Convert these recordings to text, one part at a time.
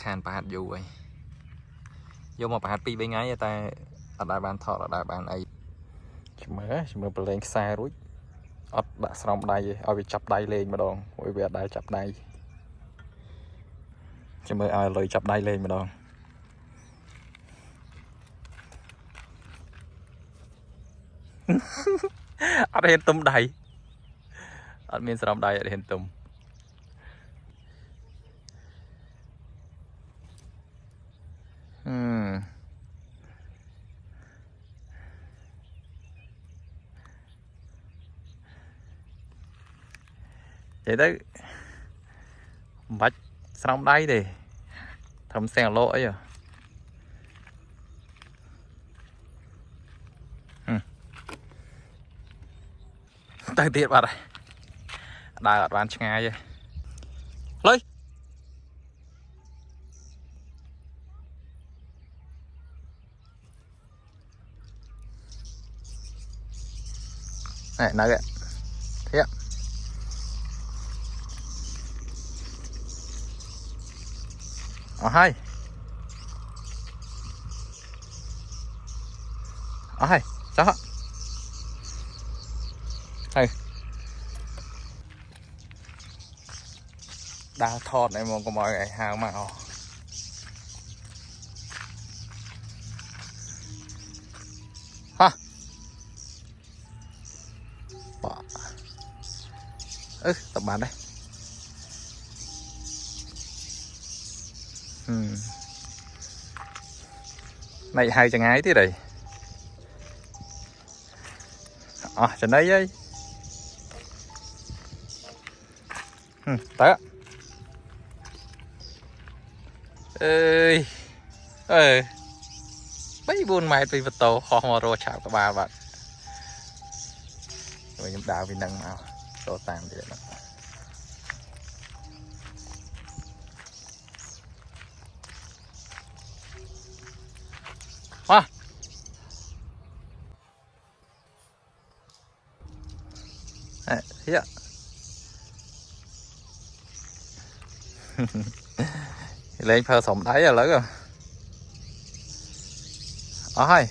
khan bà hạt dù ấy vô mà bà hạt pi bên ngay ta ở đại bàn thọ ở đại bàn ấy chỉ mới bật lên xa rồi ở đã xong đây ở bị chập đây lên mà đòn ôi việc đây chập đây chỉ mới ai lời chập đây lên mà đòn ở đây tôm đầy ở miền xong đây ở đây tôm vậy đấy bạch xong đây thì thầm xe lỗi à tay tiết vào đây đài ở bàn ngay vậy lấy này nói vậy thế ạ hai sao hả hay đa thọt này mà có mọi người hàng màu ha tập bạn đây này hai chẳng ái thế này chẳng đấy ấy tới ơi mấy buôn mày vì vật tàu họ mà rồi chào các bạn rồi những đào vì nâng màu đồ tàn vậy đó hoa thế ạ lên phơ sống thấy rồi lớn rồi hai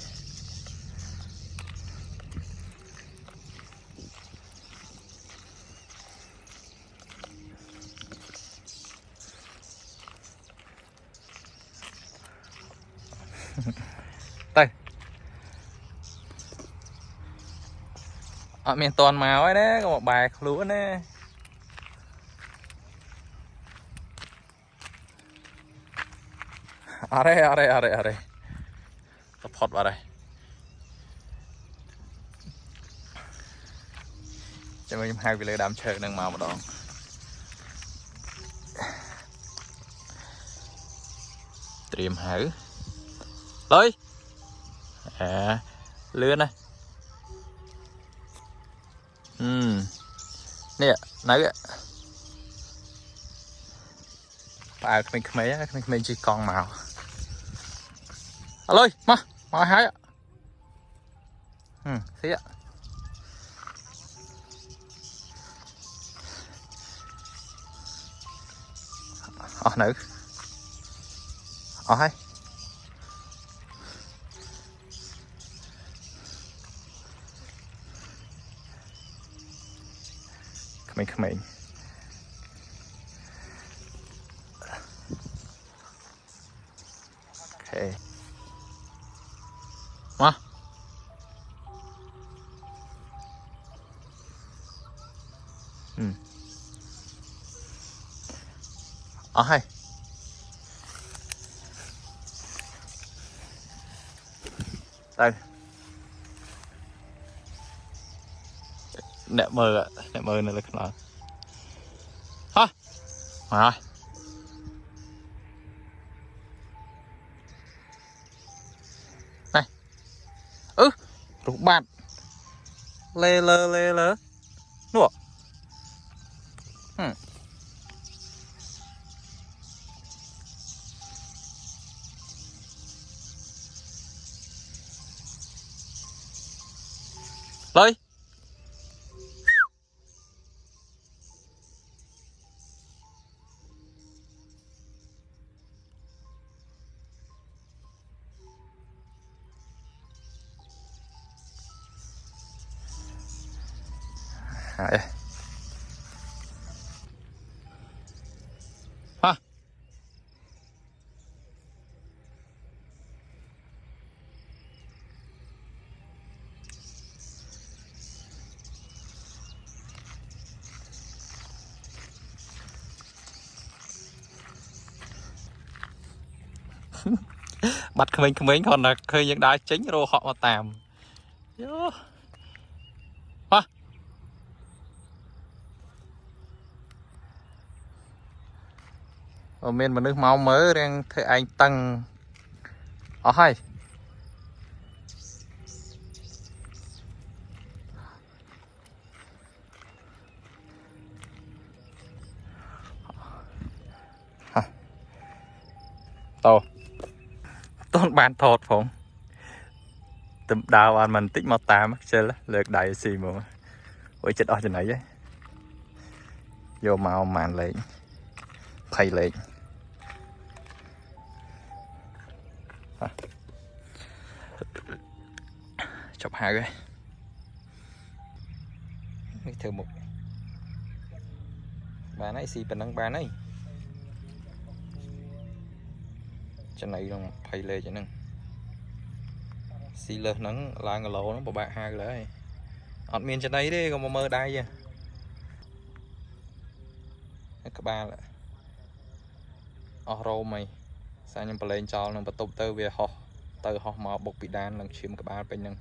đây ở miền toàn màu ấy đấy có một bài lúa nè ở đây tập phật vào đây cho mình hai cái lưỡi đám chơi đang màu một đòn tìm hử tới lươn này nè nói vậy bà mình chỉ con màu alo mà hái ạ thế ạ nữ hai mình ok mà hai đây nè mờ này là cái nào ha rồi này rụng bạn lê lơ nụ lấy Đấy. Ha. Bắt khmênh còn là khơi những đá chính rồi họ mà tạm. Ha. Ở bên mà nước máu mới đang thấy anh tăng ở hay tao tôn bàn thọt phồng tụm đào anh mình tích mau tạm chơi lượt đại xì mà ôi chết ở trên này vậy vô màu màn lên thầy lên chụp hai cái thử một bà nãy xì bình năng bà nãy trên này nó thầy lên cho nên xì lên nắng là ngờ lộ nó bộ bạc hai lại ọt miền trên đây đi còn một mơ đây vậy các ba là rô mày sao nhưng lên cho nó bắt tục tới về họ từ họ mà bột bị đan lần chìm các ba bên năng